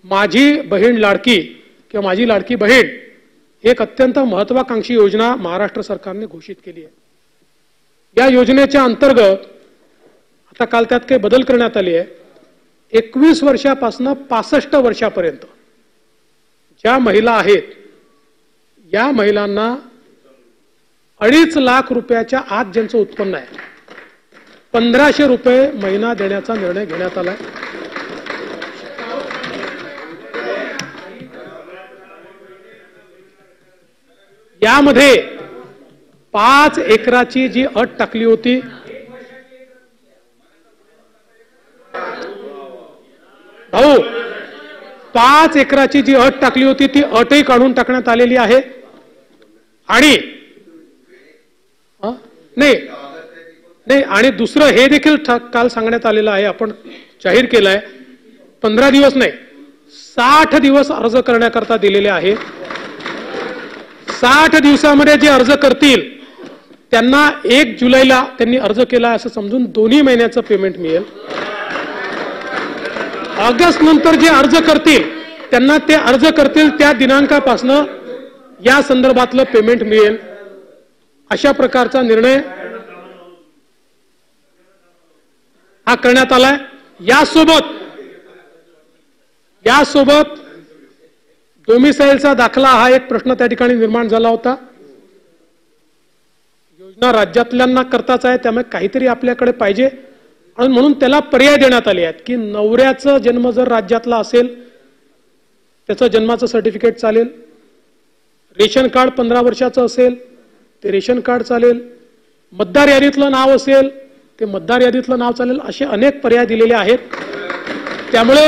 माझी बहीण लाडकी किंवा माझी लाडकी बहीण एक अत्यंत महत्वाकांक्षी योजना महाराष्ट्र सरकारने घोषित केली आहे. या योजनेच्या अंतर्गत आता काल त्यात काही बदल करण्यात आले आहे. 21 वर्षापासून 65 वर्षापर्यंत ज्या महिला आहेत या महिलांना 2.5 लाख रुपयाच्या आत ज्यांचं उत्पन्न आहे 1500 रुपये महिना देण्याचा निर्णय घेण्यात आला आहे. यामध्ये 5 एकराची जी अट टाकली होती भाऊ 5 एकराची जी अट टाकली होती ती अटही काढून टाकण्यात आलेली आहे. आणि नाही आणि दुसरं हे देखील काल सांगण्यात आलेलं आहे, आपण जाहीर केलं आहे 15 दिवस नाही 60 दिवस अर्ज करण्याकरता दिलेले आहे. 60 दिवसामध्ये जे अर्ज करतील त्यांना 1 जुलैला त्यांनी अर्ज केला असं समजून 2 महिन्याचं पेमेंट मिळेल. ऑगस्ट नंतर जे अर्ज करतील त्यांना ते अर्ज करतील त्या दिनांकापासून या संदर्भातलं पेमेंट मिळेल. अशा प्रकारचा निर्णय हा करण्यात आलाय. यासोबत डोमिसाईलचा दाखला हा एक प्रश्न त्या ठिकाणी निर्माण झाला होता. योजना राज्यातल्यांना करताच आहे त्यामुळे काहीतरी आपल्याकडे पाहिजे आणि म्हणून त्याला पर्याय देण्यात आले आहेत की नवऱ्याचा जन्म जर राज्यातला असेल त्याचं जन्माचं सर्टिफिकेट चालेल. रेशन कार्ड 15 वर्षाचं असेल ते रेशन कार्ड चालेल. मतदार यादीतलं नाव असेल ते मतदार यादीतलं नाव चालेल. असे अनेक पर्याय दिलेले आहेत. त्यामुळे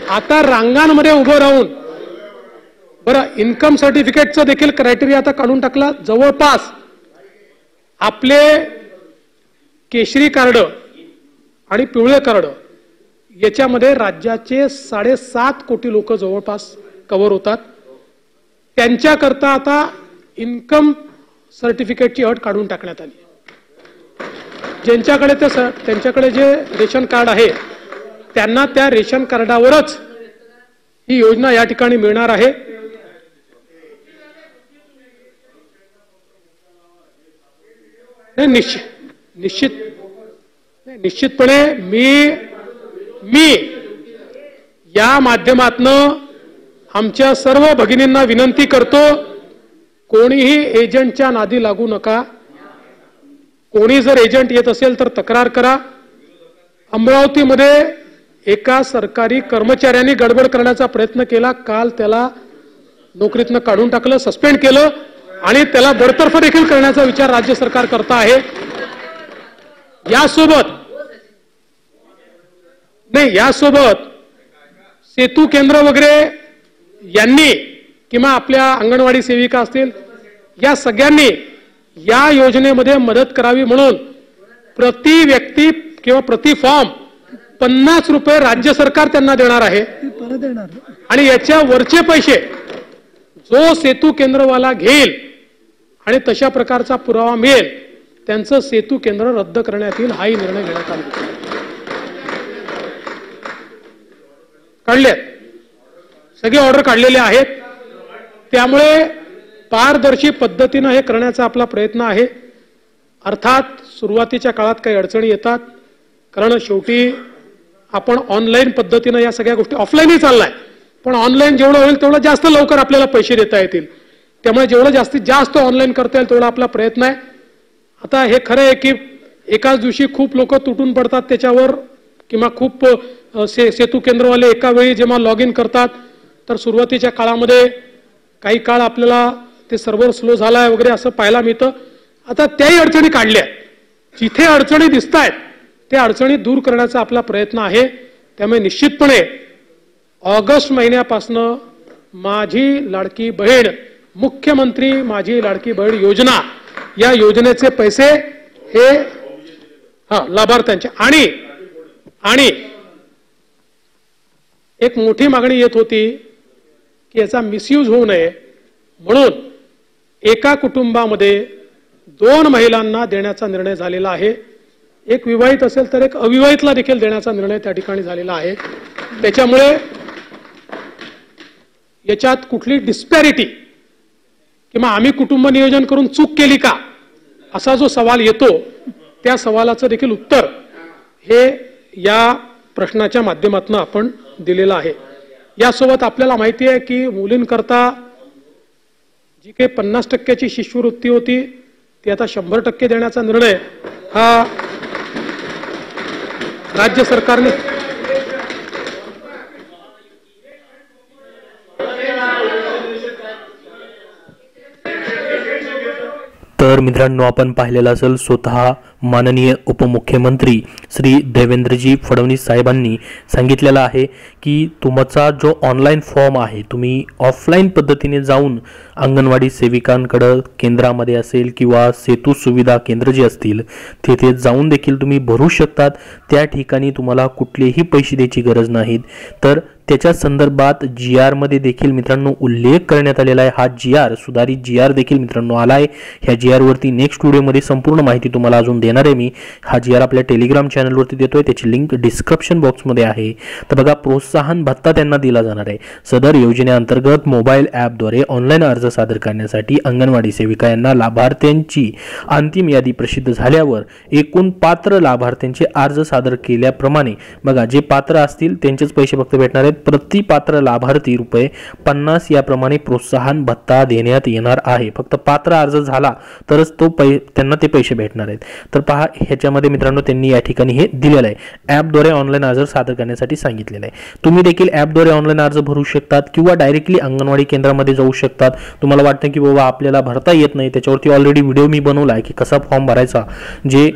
आता रांगांमध्ये उभं राहून बरं इन्कम सर्टिफिकेटचं देखील क्रायटेरिया आता काढून टाकला. जवळपास आपले केशरी कार्ड आणि पिवळे कार्ड याच्यामध्ये राज्याचे 7.5 कोटी लोक जवळपास कव्हर होतात. त्यांच्याकरता आता इन्कम सर्टिफिकेटची अट काढून टाकण्यात आली. त्यांच्याकडे जे रेशन कार्ड आहे त्यांना त्या रेशन कार्डावरच ही योजना या ठिकाणी मिळणार आहे. निश्चितपणे मी या माध्यमातनं आमच्या सर्व भगिनींना विनंती करतो कोणीही एजंटच्या नादी लागू नका. कोणी जर एजंट येत असेल तर तक्रार करा. अमरावतीमध्ये एका सरकारी कर्मचाऱ्यांनी गडबड करण्याचा प्रयत्न केला. काल त्याला नोकरीतनं काढून टाकलं, सस्पेंड केलं आणि त्याला बडतर्फ देखील करण्याचा विचार राज्य सरकार करत आहे. यासोबत सेतू केंद्र वगैरे यांनी किंवा आपल्या अंगणवाडी सेविका असतील या सगळ्यांनी या योजनेमध्ये मदत करावी म्हणून प्रति व्यक्ती किंवा प्रति फॉर्म 50 रुपये राज्य सरकार त्यांना देणार आहे. आणि याच्या वरचे पैसे जो सेतू केंद्रवाला घेईल आणि तशा प्रकारचा पुरावा मिळेल त्यांचं सेतू केंद्र रद्द करण्यात येईल. हाही निर्णय घेण्यात आला. काढले सगळे ऑर्डर काढलेले आहेत. त्यामुळे पारदर्शी पद्धतीने हे करण्याचा आपला प्रयत्न आहे. अर्थात सुरुवातीच्या काळात काही अडचणी येतात कारण शेवटी आपण ऑनलाईन पद्धतीने या सगळ्या गोष्टी ऑफलाईनही चाललाय पण ऑनलाईन जेवढं होईल तेवढं जास्त लवकर आपल्याला पैसे देता येतील. त्यामुळे जेवढं जास्तीत जास्त ऑनलाईन करता येईल तेवढा आपला प्रयत्न आहे. आता हे खरं आहे की एकाच दिवशी खूप लोक तुटून पडतात त्याच्यावर किंवा खूप सेतू केंद्रवाले एका वेळी जेव्हा लॉग इन करतात तर सुरुवातीच्या काळामध्ये काही काळ आपल्याला ते सर्व्हर स्लो झालाय वगैरे असं पाहायला मिळतं. आता त्याही अडचणी काढल्या. जिथे अडचणी दिसत आहेत त्या अडचणी दूर करण्याचा आपला प्रयत्न आहे. त्यामुळे निश्चितपणे ऑगस्ट महिन्यापासून माझी लाडकी बहीण मुख्यमंत्री माझी लाडकी बहीण योजना या योजनेचे पैसे हे लाभार्थ्यांचे आणि एक मोठी मागणी येत होती की याचा मिसयूज होऊ नये म्हणून एका कुटुंबामध्ये 2 महिलांना देण्याचा निर्णय झालेला आहे. एक विवाहित असेल तर एक अविवाहितला देखील देण्याचा निर्णय त्या ठिकाणी झालेला आहे. त्याच्यामुळे याच्यात कुठली डिस्पॅरिटी किंवा आम्ही कुटुंब नियोजन करून चूक केली का असा जो सवाल येतो त्या सवालाचं देखील उत्तर हे या प्रश्नाच्या माध्यमातून आपण दिलेलं आहे। यासोबत आपल्याला माहिती आहे की मुलींकरता जी काही 50% शिष्यवृत्ती होती ती आता 100% देण्याचा निर्णय हा राज्य सरकारने तर मित्रांनो, आपण पाहिलेलं असेल स्वतः माननीय उपमुख्यमंत्री श्री देवेंद्रजी फडणवीस साहेबांनी सांगितलेलं आहे की तुमचा जो ऑनलाईन फॉर्म आहे तुम्ही ऑफलाईन पद्धतीने जाऊन अंगणवाडी सेविकांकडे केंद्रामध्ये असेल किंवा सेतू सुविधा केंद्र जे असतील तिथे जाऊन देखील तुम्ही भरू शकतात। त्या ठिकाणी तुम्हाला कुठलेही पैसे द्यायची गरज नाहीत। तर त्याच्या संदर्भात GR मध्ये देखील मित्रांनो उल्लेख करण्यात आलेला आहे। हा GR सुधारित GR देखील मित्रांनो आला आहे। ह्या GR वरती नेक्स्ट व्हिडिओमध्ये संपूर्ण माहिती तुम्हाला अजून देणार आहे मी। हा GR आपल्या टेलिग्राम चॅनलवरती देतोय, त्याची लिंक डिस्क्रिप्शन बॉक्समध्ये आहे। तर बघा, प्रोत्साहन भत्ता त्यांना दिला जाणार आहे। सदर योजनेअंतर्गत मोबाईल ॲपद्वारे ऑनलाईन अर्ज सादर करण्यासाठी अंगणवाडी सेविका यांना लाभार्थ्यांची अंतिम यादी प्रसिद्ध झाल्यावर एकूण पात्र लाभार्थ्यांचे अर्ज सादर केल्याप्रमाणे बघा जे पात्र असतील त्यांचेच पैसे फक्त भेटणार आहेत। प्रति पात्र लाभार्थी ₹50 याप्रमाणे प्रोत्साहन भत्ता देण्यात येणार आहे। फक्त पात्र अर्ज झाला तरच त्यांना ते पैसे भेटणार आहेत। तर पहा, ह्याच्यामध्ये मित्रांनो त्यांनी या ठिकाणी हे दिलेलं आहे, ॲपद्वारे ऑनलाईन अर्ज सादर करण्यासाठी सांगितलेलं आहे। तुम्ही देखील ॲपद्वारे ऑनलाईन अर्ज भरू शकतात किंवा डायरेक्टली अंगणवाडी केंद्रामध्ये जाऊ शकतात। तुम्हाला वाटतं की बाबा आपल्याला भरता येत नाही, त्याच्यावरती ऑलरेडी व्हिडिओ मी बनवला आहे की कसा फॉर्म भरायचा, जे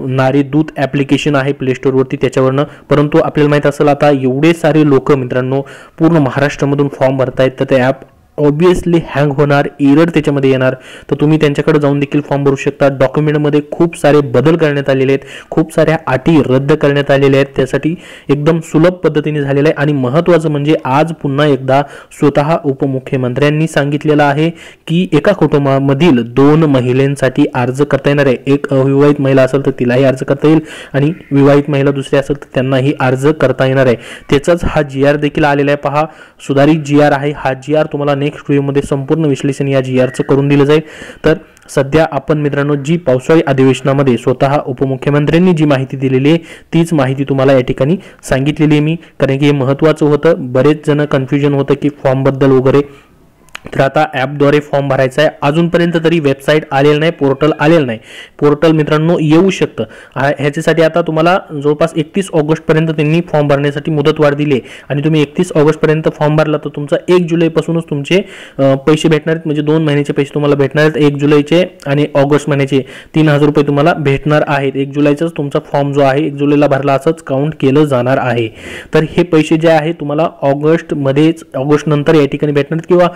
नारी दूत ॲप्लिकेशन आहे प्ले स्टोअरवरती त्याच्यावरनं। परंतु आपल्याला माहित असेल आता एवढे सारे लोक मित्रांनो पूर्ण महाराष्ट्रामधून फॉर्म भरतायत, तर ते ॲप ऑब्वियसली हँग होणार, एरर त्याच्यामध्ये येणार। तर तुम्ही त्यांच्याकडे जाऊन देखील फॉर्म भरू शकता। डॉक्युमेंटमध्ये खूप सारे बदल करण्यात आलेले आहेत, खूप साऱ्या अटी रद्द करण्यात आलेल्या आहेत, त्यासाठी एकदम सुलभ पद्धतीने झालेलं आहे। आणि महत्त्वाचं म्हणजे आज पुन्हा एकदा स्वतः उपमुख्यमंत्र्यांनी सांगितलेलं आहे की एका कुटुंबामधील 2 महिलांसाठी अर्ज करता येणार आहे। एक अविवाहित महिला असेल तर तिलाही अर्ज करता येईल आणि विवाहित महिला दुसरी असेल तर त्यांनाही अर्ज करता येणार आहे। त्याचाच हा GR देखील आलेला आहे। पहा, सुधारित GR आहे हा। GR तुम्हाला नेक्स्ट व्हिडिओमध्ये संपूर्ण विश्लेषण या GRचं करून दिलं जाईल। तर सध्या आपण मित्रांनो जी पावसाळी अधिवेशनामध्ये स्वतः उपमुख्यमंत्र्यांनी जी माहिती दिलेली आहे तीच माहिती तुम्हाला या ठिकाणी सांगितलेली आहे मी, कारण की हे महत्त्वाचं होतं। बरेच जण कन्फ्युजन होतं की फॉर्म बद्दल वगैरे। तर आता ॲपद्वारे फॉर्म भरायचा आहे। अजूनपर्यंत तरी वेबसाईट आलेलं नाही, पोर्टल आलेलं नाही। पोर्टल मित्रांनो येऊ शकतं। ह्याच्यासाठी आता तुम्हाला जवळपास 31 ऑगस्टपर्यंत त्यांनी फॉर्म भरण्यासाठी मुदतवाढ दिली आहे आणि तुम्ही 31 ऑगस्टपर्यंत फॉर्म भरला तर तुमचा 1 जुलैपासूनच तुमचे पैसे भेटणार आहेत। म्हणजे 2 महिन्याचे पैसे तुम्हाला भेटणार आहेत, 1 जुलैचे आणि ऑगस्ट महिन्याचे ₹3000 तुम्हाला भेटणार आहेत। 1 जुलैचाच तुमचा फॉर्म जो आहे 1 जुलैला भरला असंच काउंट केलं जाणार आहे। तर हे पैसे जे आहे तुम्हाला ऑगस्टमध्येच, ऑगस्ट नंतर या ठिकाणी भेटणार किंवा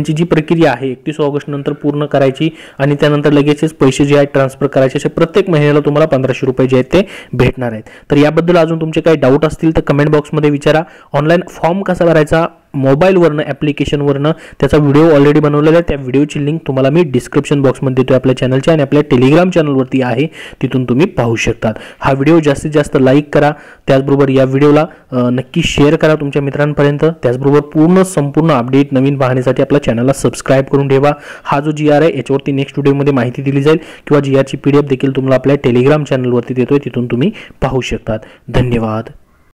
जी प्रक्रिया आहे 31 ऑगस्ट नंतर पूर्ण करायची आणि त्यानंतर लगेचच पैसे जे आहेत ट्रान्सफर करायचे। असे प्रत्येक महिन्याला तुम्हाला ₹1500 जे आहेत ते भेटणार आहेत। तर याबद्दल अजून तुमचे काही डाऊट असतील तर कमेंट बॉक्समध्ये विचारा। ऑनलाईन फॉर्म कसा भरायचा मोबाईलवरनं ॲप्लिकेशनवरनं त्याचा व्हिडिओ ऑलरेडी बनवलेला आहे, त्या व्हिडिओची लिंक तुम्हाला मी डिस्क्रिप्शन बॉक्समध्ये देतोय आपल्या चॅनलच्या आणि आपल्या टेलिग्राम चॅनलवरती आहे, तिथून तुम्ही पाहू शकतात। हा व्हिडिओ जास्तीत जास्त लाईक करा, त्याचबरोबर या व्हिडिओला नक्की शेअर करा तुमच्या मित्रांपर्यंत। त्याचबरोबर संपूर्ण अपडेट नवीन पाहण्यासाठी आपल्या चॅनलला सबस्क्राईब करून ठेवा। हा जो GR आहे याच्यावरती नेक्स्ट व्हिडिओमध्ये माहिती दिली जाईल किंवा GRची PDF देखील तुम्हाला आपल्या टेलिग्राम चॅनलवरती देतोय, तिथून तुम्ही पाहू शकतात। धन्यवाद।